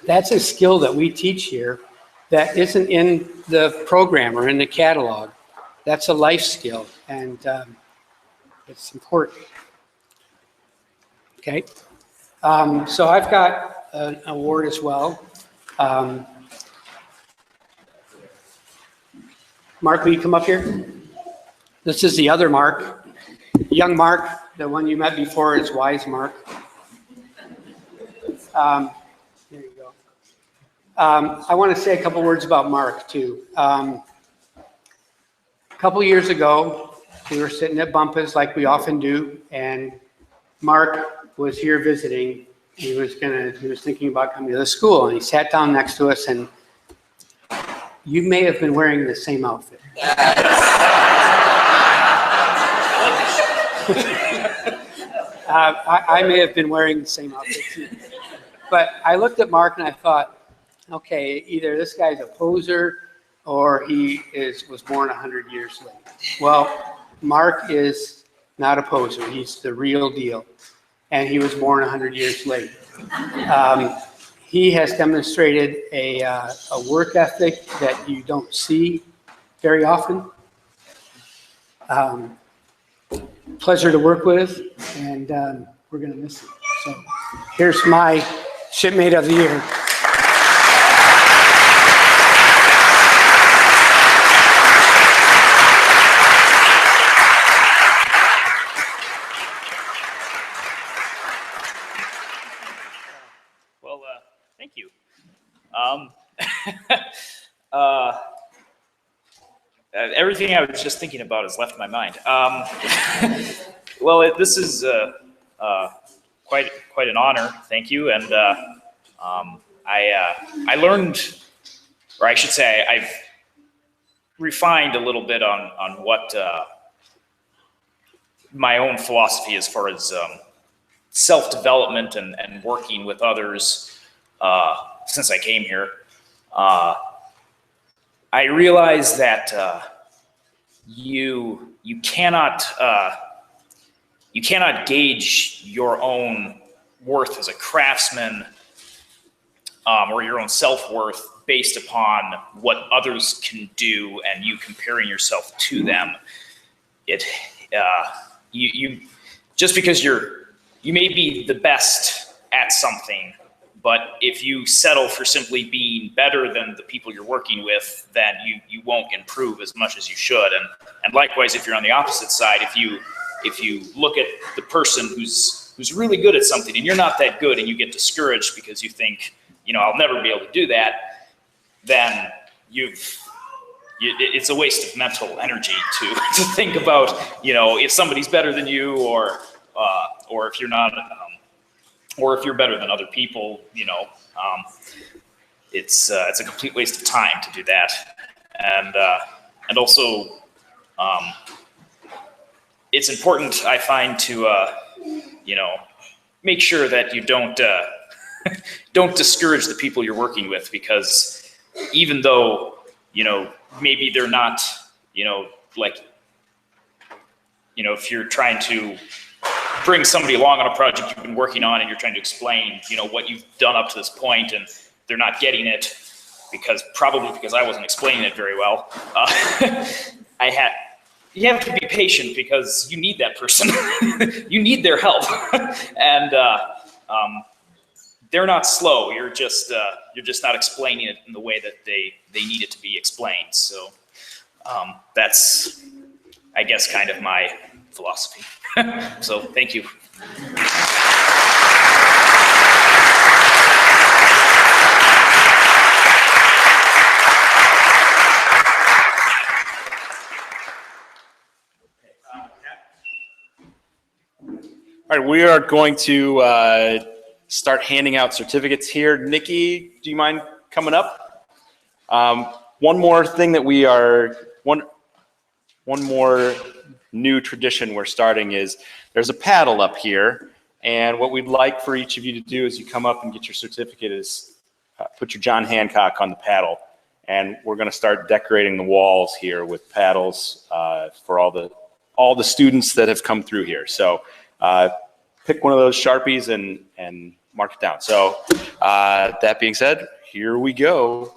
That's a skill that we teach here that isn't in the program or in the catalog. That's a life skill, and it's important. Okay, so I've got an award as well. Mark, will you come up here? This is the other Mark. Young Mark, the one you met before is Wise Mark. There you go. I want to say a couple words about Mark, too. A couple years ago, we were sitting at Bumpus like we often do, and Mark was here visiting. He was thinking about coming to the school, and he sat down next to us, and you may have been wearing the same outfit. I may have been wearing the same outfit too. But I looked at Mark and I thought, okay, either this guy's a poser or he was born 100 years late. Well, Mark is not a poser. He's the real deal. And he was born 100 years late. He has demonstrated a work ethic that you don't see very often. Pleasure to work with, and we're going to miss it. So here's my shipmate of the year.
Well, thank you. Everything I was just thinking about has left my mind. Well, this is quite an honor. Thank you. And I learned, or I should say, I've refined a little bit on what my own philosophy as far as self-development and working with others since I came here. I realize that you cannot gauge your own worth as a craftsman or your own self-worth based upon what others can do and you comparing yourself to them. You just because you may be the best at something, but if you settle for simply being better than the people you're working with, then you won't improve as much as you should. And likewise, if you're on the opposite side, if you look at the person who's really good at something and you're not that good and you get discouraged because you think, I'll never be able to do that, then it's a waste of mental energy to think about, if somebody's better than you or if you're not, or if you're better than other people, it's a complete waste of time to do that. And also, it's important, I find, to, make sure that you don't discourage the people you're working with, because even though, maybe they're not, if you're trying to bring somebody along on a project you've been working on and you're trying to explain, what you've done up to this point and they're not getting it, probably because I wasn't explaining it very well. You have to be patient because you need that person. You need their help. And they're not slow. You're just not explaining it in the way that they need it to be explained. So that's, I guess, kind of my philosophy. So thank you.
All right, we are going to start handing out certificates here. Nikki, do you mind coming up? One more thing that one more new tradition we're starting is there's a paddle up here, and what we'd like for each of you to do as you come up and get your certificate is put your John Hancock on the paddle, and we're going to start decorating the walls here with paddles for all the students that have come through here. So pick one of those Sharpies and mark it down. So that being said, here we go.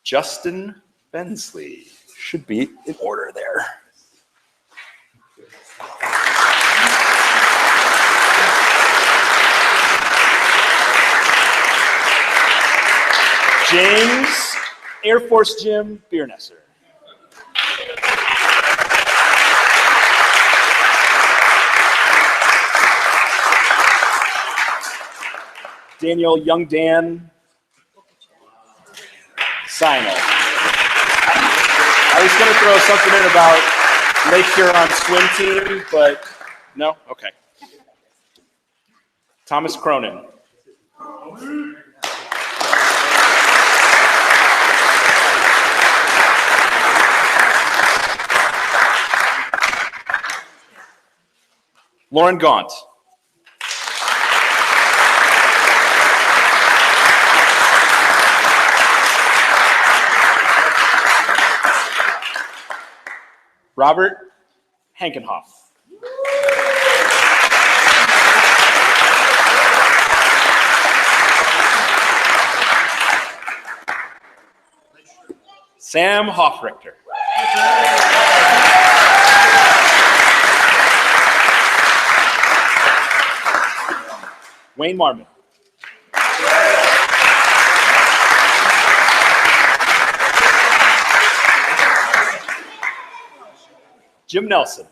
Justin Bensley should be in order there. James, Air Force Jim Biernesser. Daniel Young Dan Sinel. I was going to throw something in about Lake Huron swim team, but no? Okay. Thomas Cronin. Lauren Gaunt. Robert Hankenhoff. Sam Hoffrichter. Wayne Marmon. Jim Nelson.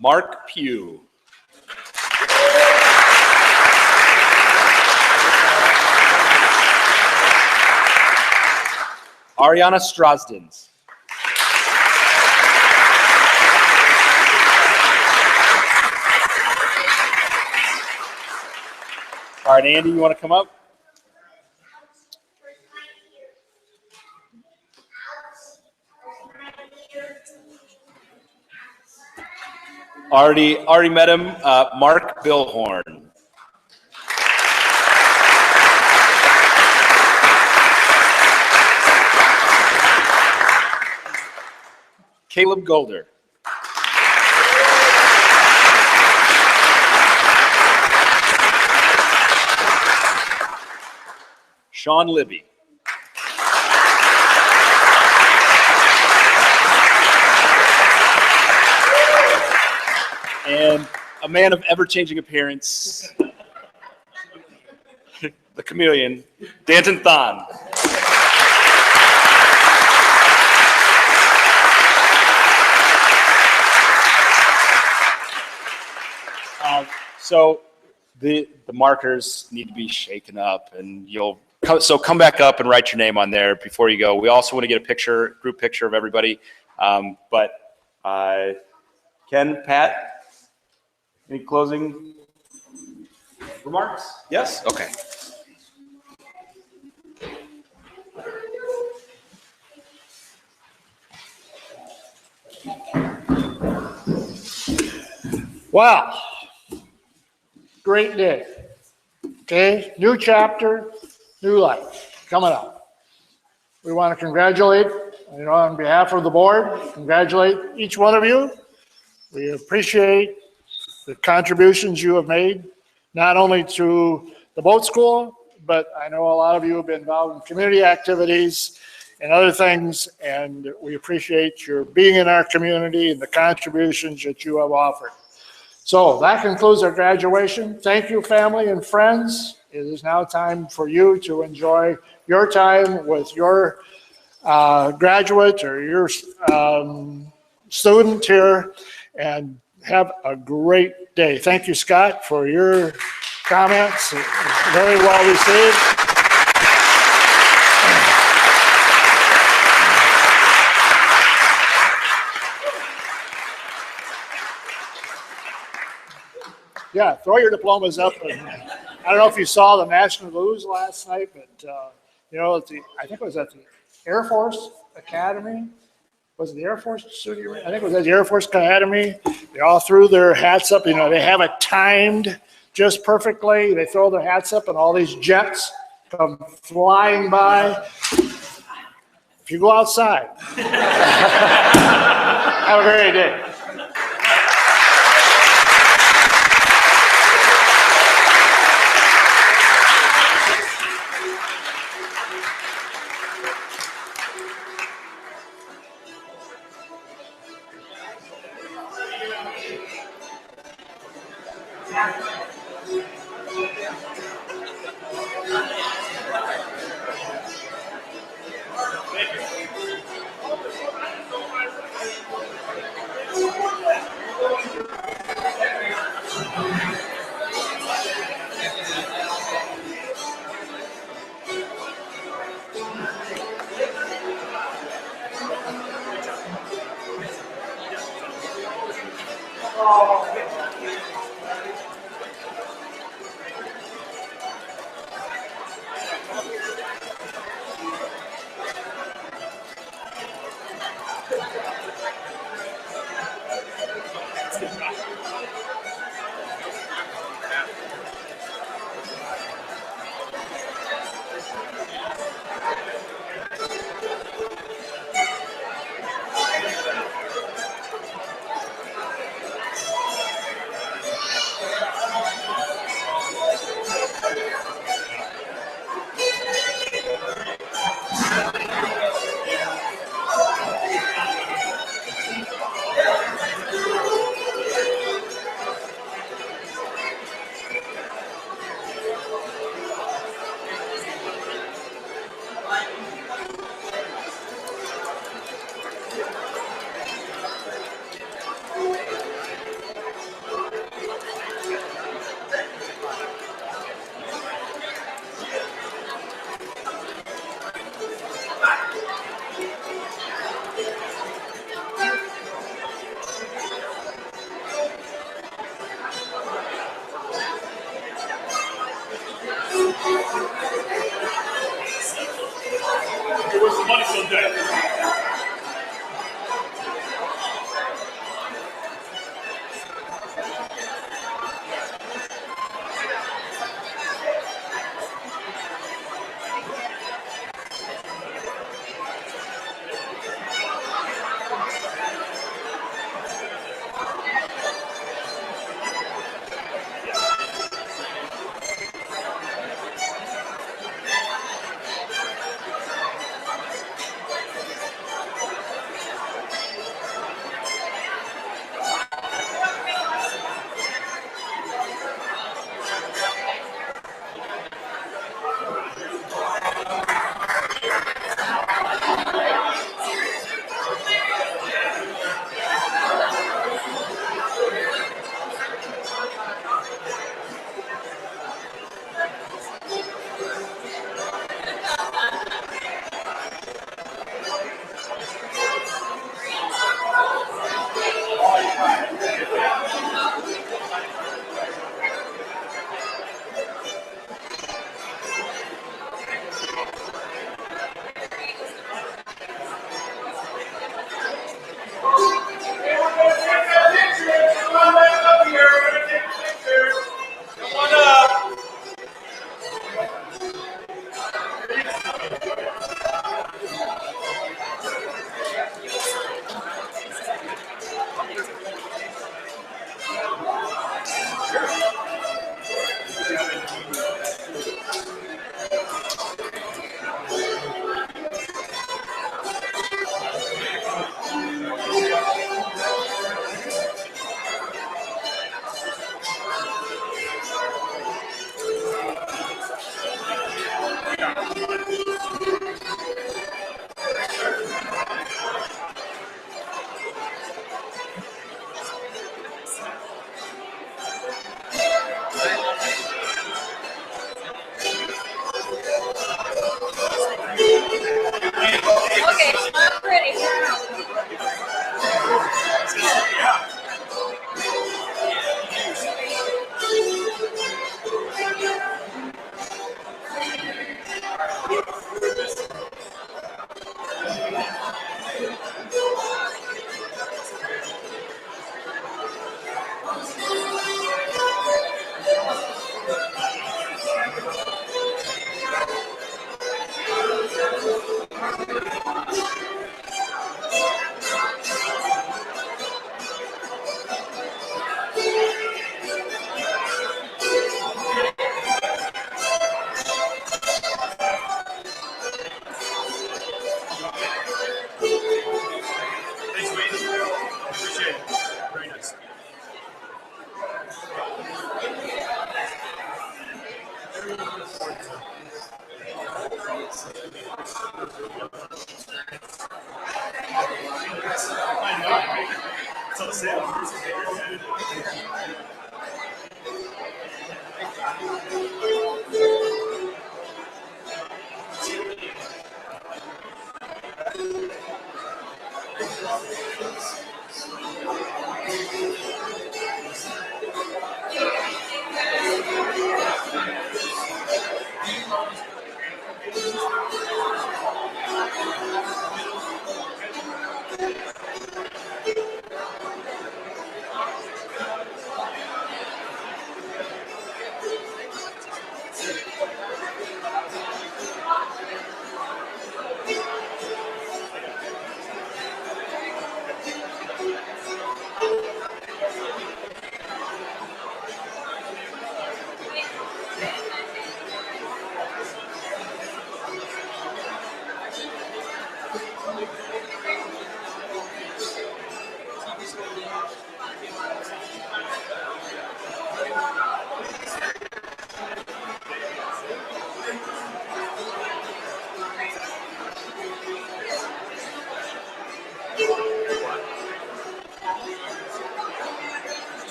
Mark Pugh. Ariana Strasdins. All right, Andy, you want to come up? Already met him. Mark Billhorn. Caleb Golder. Sean Libby. And a man of ever-changing appearance, the chameleon, Danton Thon. So the markers need to be shaken up, and so come back up and write your name on there before you go. We also want to get a group picture of everybody. But Ken, Pat, any closing remarks? Yes? Okay.
Wow. Great day. Okay, new chapter, new life coming up. We want to congratulate, on behalf of the board, congratulate each one of you We appreciate the contributions you have made, not only to the boat school, but I know a lot of you have been involved in community activities and other things, and we appreciate your being in our community and the contributions that you have offered. So that concludes our graduation. Thank you, family and friends. It is now time for you to enjoy your time with your graduate or your student here, and have a great day. Thank you, Scott, for your comments. Very well received. Yeah, throw your diplomas up. And I don't know if you saw the National News last night, but you know, I think it was at the Air Force Academy. Was it the Air Force studio? I think it was at the Air Force Academy. They all threw their hats up. You know, they have it timed just perfectly. They throw their hats up, and all these jets come flying by. If you go outside, have a great day.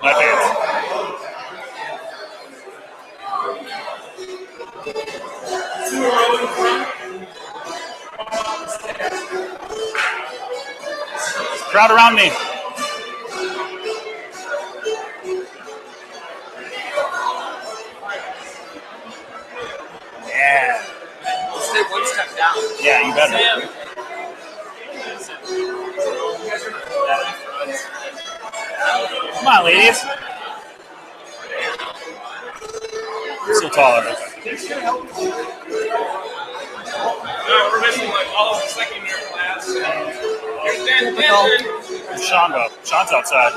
My pants. Crowd around me. Yeah.
Let's take one step down.
Yeah, you better. Come on, ladies. You're still taller.
No, we're missing like all of the second year class.
Where's Sean go? Sean's outside.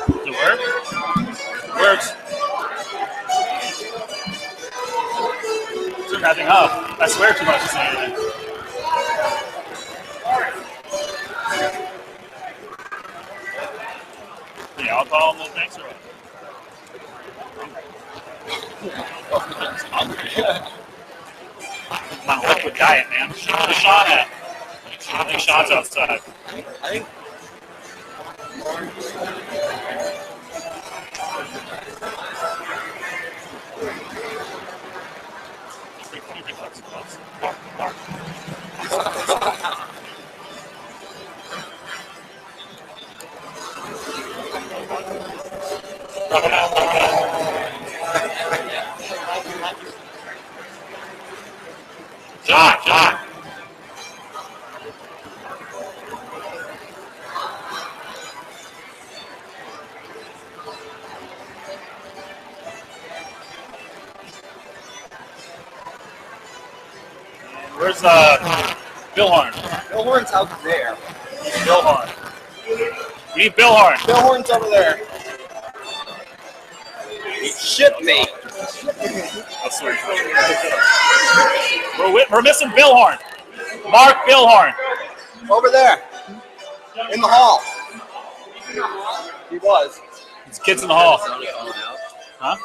Does it work? It works. Took nothing up. I swear too much to say anything. Yeah, I'll call them those next or what? My liquid diet, man. Where's Sean at? I think Sean's outside. John! Where's Bill Horn?
Bill Horn's out there.
Bill Horn. We need Bill Horn.
Bill Horn's over there. Ship me.
That's sweet. We're missing Bill Horn. Mark Bill Horn.
Over there. In the hall. He was.
It's kids in the hall. Huh?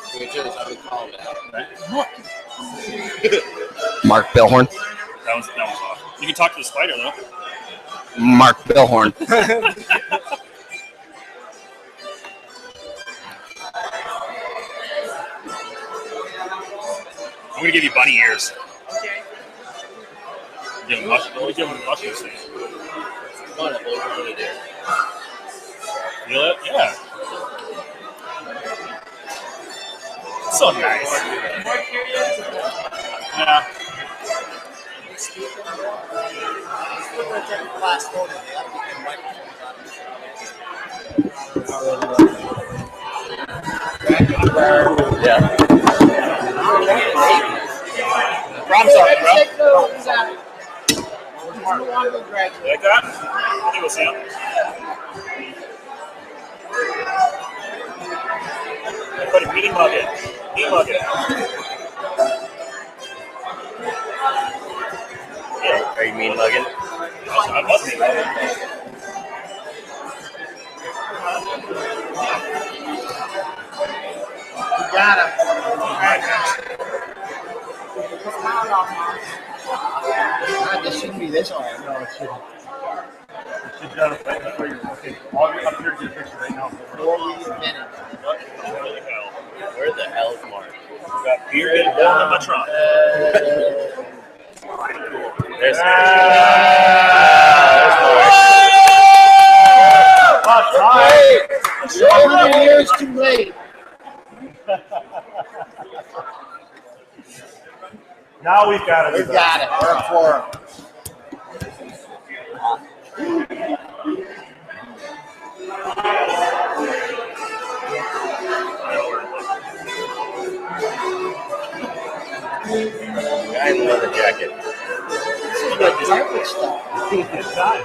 Mark Billhorn.
That was off. You can talk to the spider though.
Mark Billhorn.
I'm gonna give you bunny ears. Okay. Give him mushroom seed. Feel it? Yeah. So nice. Yeah.
Yeah.
Problem solving, bro. You like that? I think we'll see him. Everybody, meeting mug it. Meeting mug it. Yeah.
Are you mean mugging?
I was mean mugging.
You got him. This shouldn't be this hard. No, it shouldn't.
It should okay. I'll get up here to get a picture right now.
4 minutes.
Where the hell is Mark? We've got beer getting down in my trunk. There's
Mark. 100 years too late.
Now we've got it.
We've got it. We're up for him.
Guy in the leather jacket.
This is like carpet stuff.
It's time.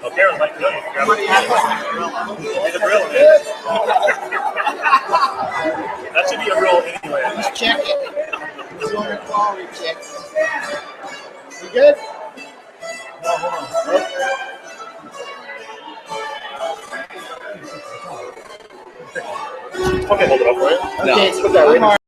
Oh, Karen's like, good. Grab it. Need a grill, man. That should be a grill anyway.
Just check it. It's on the quality check. You good?
No, hold on. Okay, hold it up, right?
No.
Okay, one more.